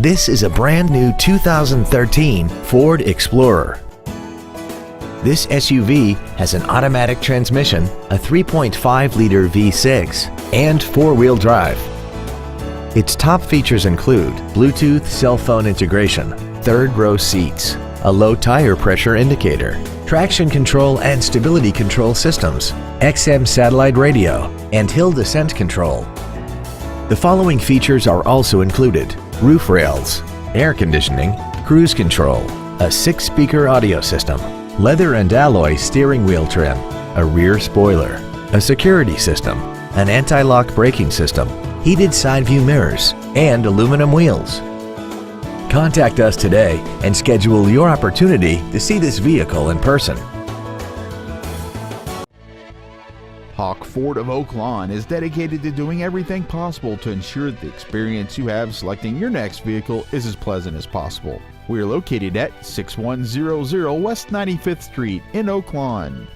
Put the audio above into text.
This is a brand new 2013 Ford Explorer. This SUV has an automatic transmission, a 3.5-liter V6, and four-wheel drive. Its top features include Bluetooth cell phone integration, third-row seats, a low tire pressure indicator, traction control and stability control systems, XM satellite radio, and hill descent control. The following features are also included: roof rails, air conditioning, cruise control, a 6-speaker audio system, leather and alloy steering wheel trim, a rear spoiler, a security system, an anti-lock braking system, heated side view mirrors, and aluminum wheels. Contact us today and schedule your opportunity to see this vehicle in person. Hawk Ford of Oak Lawn is dedicated to doing everything possible to ensure that the experience you have selecting your next vehicle is as pleasant as possible. We are located at 6100 West 95th Street in Oak Lawn.